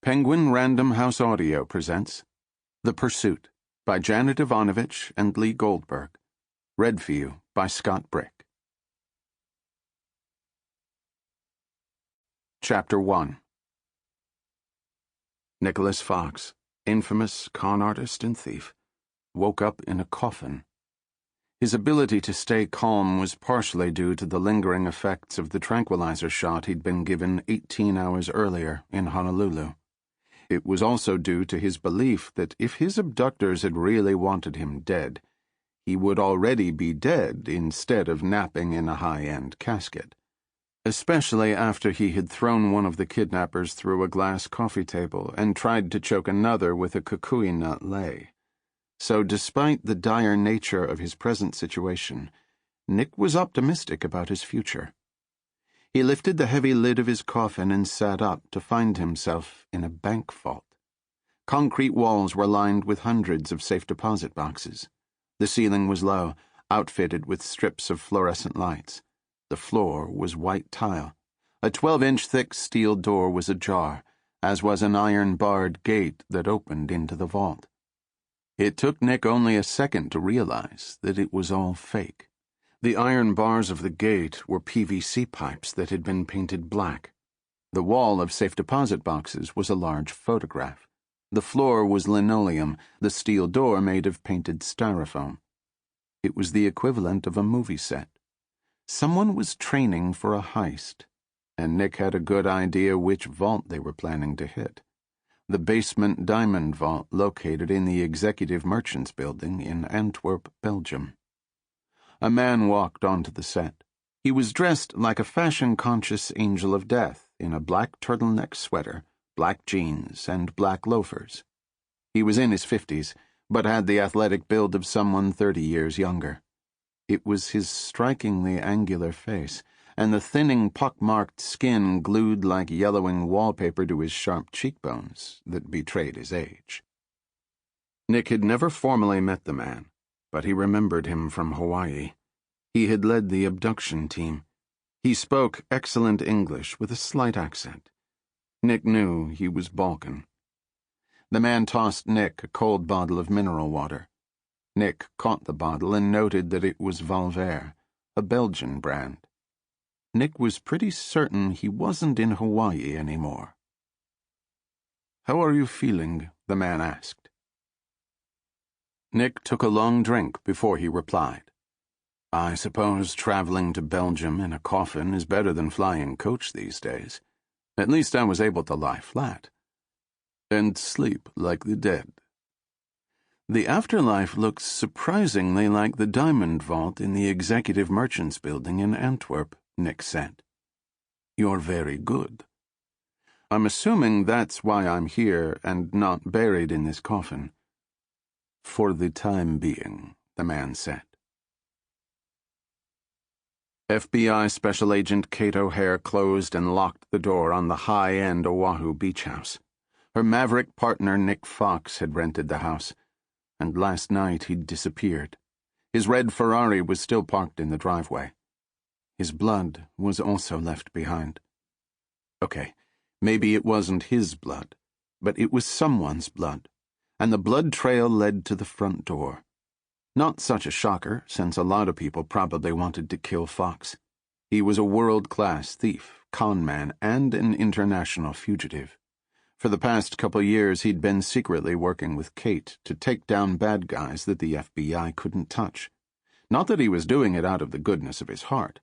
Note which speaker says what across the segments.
Speaker 1: Penguin Random House Audio presents The Pursuit by Janet Evanovich and Lee Goldberg. Read for you by Scott Brick. Chapter 1. Nicolas Fox, infamous con artist and thief, woke up in a coffin. His ability to stay calm was partially due to the lingering effects of the tranquilizer shot he'd been given 18 hours earlier in Honolulu. It was also due to his belief that if his abductors had really wanted him dead, he would already be dead instead of napping in a high-end casket, especially after he had thrown one of the kidnappers through a glass coffee table and tried to choke another with a kukui nut lei. So despite the dire nature of his present situation, Nick was optimistic about his future. He lifted the heavy lid of his coffin and sat up to find himself in a bank vault. Concrete walls were lined with hundreds of safe deposit boxes. The ceiling was low, outfitted with strips of fluorescent lights. The floor was white tile. A 12-inch thick steel door was ajar, as was an iron-barred gate that opened into the vault. It took Nick only a second to realize that it was all fake. The iron bars of the gate were PVC pipes that had been painted black. The wall of safe deposit boxes was a large photograph. The floor was linoleum, the steel door made of painted styrofoam. It was the equivalent of a movie set. Someone was training for a heist, and Nick had a good idea which vault they were planning to hit. The basement diamond vault located in the Executive Merchants Building in Antwerp, Belgium. A man walked onto the set. He was dressed like a fashion-conscious angel of death in a black turtleneck sweater, black jeans, and black loafers. He was in his 50s, but had the athletic build of someone 30 years younger. It was his strikingly angular face, and the thinning, pock-marked skin glued like yellowing wallpaper to his sharp cheekbones that betrayed his age. Nick had never formally met the man, but he remembered him from Hawaii. He had led the abduction team. He spoke excellent English with a slight accent. Nick knew he was Balkan. The man tossed Nick a cold bottle of mineral water. Nick caught the bottle and noted that it was Valver, a Belgian brand. Nick was pretty certain he wasn't in Hawaii anymore. "How are you feeling?" the man asked. Nick took a long drink before he replied. "I suppose traveling to Belgium in a coffin is better than flying coach these days. At least I was able to lie flat. And sleep like the dead." "The afterlife looks surprisingly like the diamond vault in the Executive Merchants Building in Antwerp," Nick said. "You're very good. I'm assuming that's why I'm here and not buried in this coffin." "For the time being," the man said. FBI Special Agent Kate O'Hare closed and locked the door on the high-end Oahu beach house. Her maverick partner Nick Fox had rented the house, and last night he'd disappeared. His red Ferrari was still parked in the driveway. His blood was also left behind. Okay, maybe it wasn't his blood, but it was someone's blood, and the blood trail led to the front door. Not such a shocker, since a lot of people probably wanted to kill Fox. He was a world-class thief, con man, and an international fugitive. For the past couple years, he'd been secretly working with Kate to take down bad guys that the FBI couldn't touch. Not that he was doing it out of the goodness of his heart.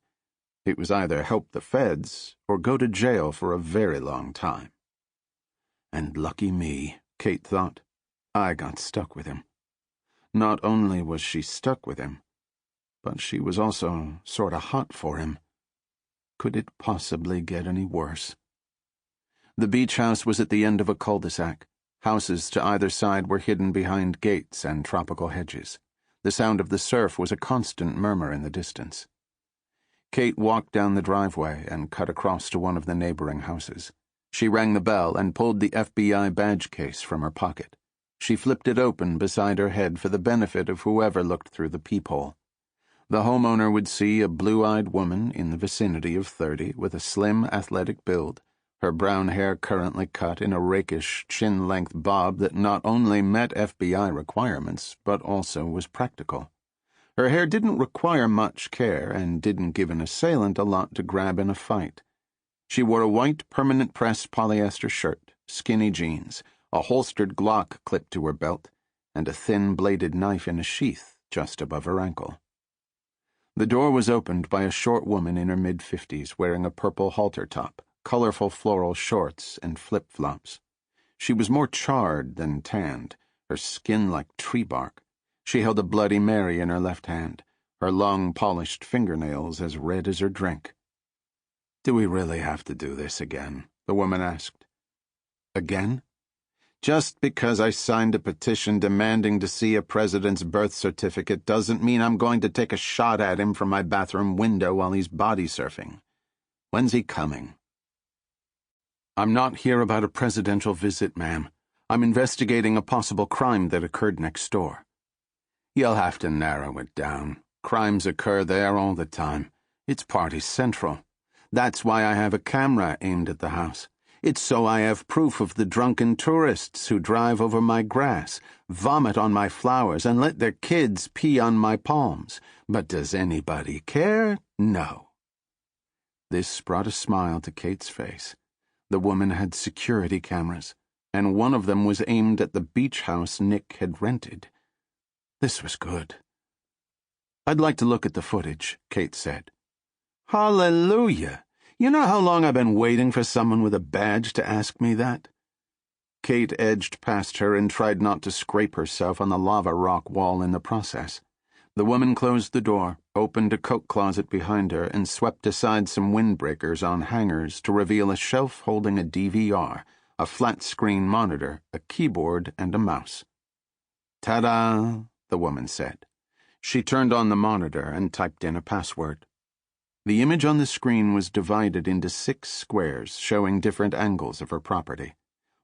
Speaker 1: It was either help the feds or go to jail for a very long time. And lucky me, Kate thought. I got stuck with him. Not only was she stuck with him, but she was also sort of hot for him. Could it possibly get any worse? The beach house was at the end of a cul-de-sac. Houses to either side were hidden behind gates and tropical hedges. The sound of the surf was a constant murmur in the distance. Kate walked down the driveway and cut across to one of the neighboring houses. She rang the bell and pulled the FBI badge case from her pocket. She flipped it open beside her head for the benefit of whoever looked through the peephole. The homeowner would see a blue-eyed woman in the vicinity of 30 with a slim, athletic build, her brown hair currently cut in a rakish, chin-length bob that not only met FBI requirements, but also was practical. Her hair didn't require much care and didn't give an assailant a lot to grab in a fight. She wore a white permanent-press polyester shirt, skinny jeans, a holstered Glock clipped to her belt, and a thin-bladed knife in a sheath just above her ankle. The door was opened by a short woman in her mid-50s wearing a purple halter top, colorful floral shorts, and flip-flops. She was more charred than tanned, her skin like tree bark. She held a Bloody Mary in her left hand, her long, polished fingernails as red as her drink. "Do we really have to do this again?" the woman asked. "Again? Just because I signed a petition demanding to see a president's birth certificate doesn't mean I'm going to take a shot at him from my bathroom window while he's body surfing. When's he coming?" "I'm not here about a presidential visit, ma'am. I'm investigating a possible crime that occurred next door." "You'll have to narrow it down. Crimes occur there all the time. It's Party Central. That's why I have a camera aimed at the house. It's so I have proof of the drunken tourists who drive over my grass, vomit on my flowers, and let their kids pee on my palms. But does anybody care? No." This brought a smile to Kate's face. The woman had security cameras, and one of them was aimed at the beach house Nick had rented. This was good. "I'd like to look at the footage," Kate said. "Hallelujah! You know how long I've been waiting for someone with a badge to ask me that?" Kate edged past her and tried not to scrape herself on the lava rock wall in the process. The woman closed the door, opened a coat closet behind her, and swept aside some windbreakers on hangers to reveal a shelf holding a DVR, a flat-screen monitor, a keyboard, and a mouse. "Ta-da!" the woman said. She turned on the monitor and typed in a password. The image on the screen was divided into 6 squares showing different angles of her property.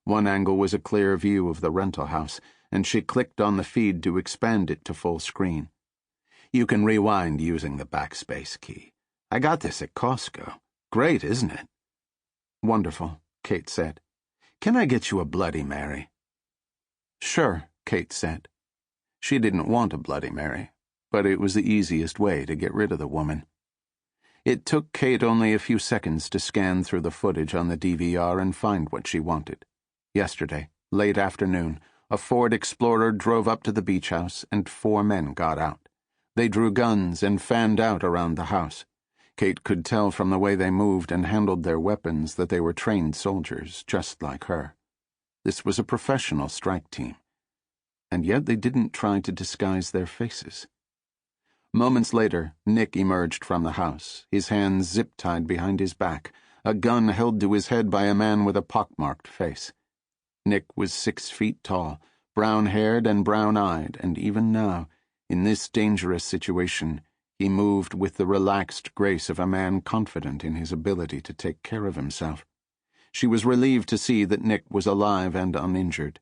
Speaker 1: One angle was a clear view of the rental house, and she clicked on the feed to expand it to full screen. "You can rewind using the backspace key. I got this at Costco. Great, isn't it?" "Wonderful," Kate said. "Can I get you a Bloody Mary?" "Sure," Kate said. She didn't want a Bloody Mary, but it was the easiest way to get rid of the woman. It took Kate only a few seconds to scan through the footage on the DVR and find what she wanted. Yesterday, late afternoon, a Ford Explorer drove up to the beach house and 4 men got out. They drew guns and fanned out around the house. Kate could tell from the way they moved and handled their weapons that they were trained soldiers, just like her. This was a professional strike team. And yet they didn't try to disguise their faces. Moments later, Nick emerged from the house, his hands zip-tied behind his back, a gun held to his head by a man with a pockmarked face. Nick was 6 feet tall, brown-haired and brown-eyed, and even now, in this dangerous situation, he moved with the relaxed grace of a man confident in his ability to take care of himself. She was relieved to see that Nick was alive and uninjured,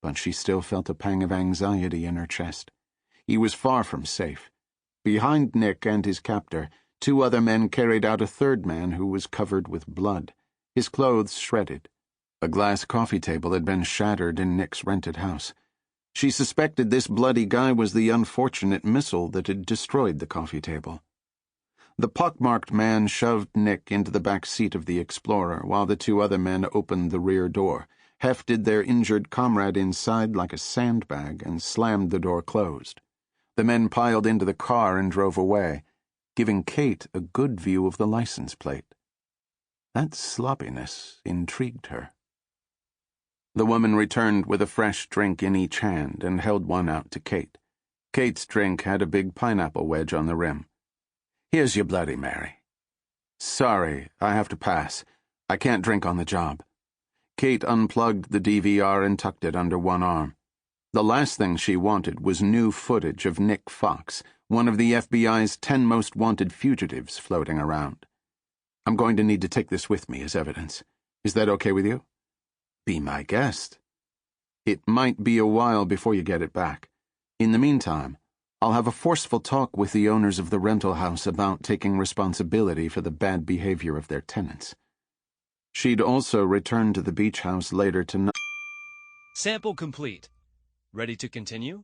Speaker 1: but she still felt a pang of anxiety in her chest. He was far from safe. Behind Nick and his captor, 2 other men carried out a 3rd man who was covered with blood, his clothes shredded. A glass coffee table had been shattered in Nick's rented house. She suspected this bloody guy was the unfortunate missile that had destroyed the coffee table. The pockmarked man shoved Nick into the back seat of the Explorer while the 2 other men opened the rear door, hefted their injured comrade inside like a sandbag, and slammed the door closed. The men piled into the car and drove away, giving Kate a good view of the license plate. That sloppiness intrigued her. The woman returned with a fresh drink in each hand and held one out to Kate. Kate's drink had a big pineapple wedge on the rim. "Here's your Bloody Mary." "Sorry, I have to pass. I can't drink on the job." Kate unplugged the DVR and tucked it under one arm. The last thing she wanted was new footage of Nick Fox, one of the FBI's 10 most wanted fugitives floating around. "I'm going to need to take this with me as evidence. Is that okay with you?" "Be my guest." "It might be a while before you get it back. In the meantime, I'll have a forceful talk with the owners of the rental house about taking responsibility for the bad behavior of their tenants." She'd also returned to the beach house later tonight.
Speaker 2: Sample complete. Ready to continue?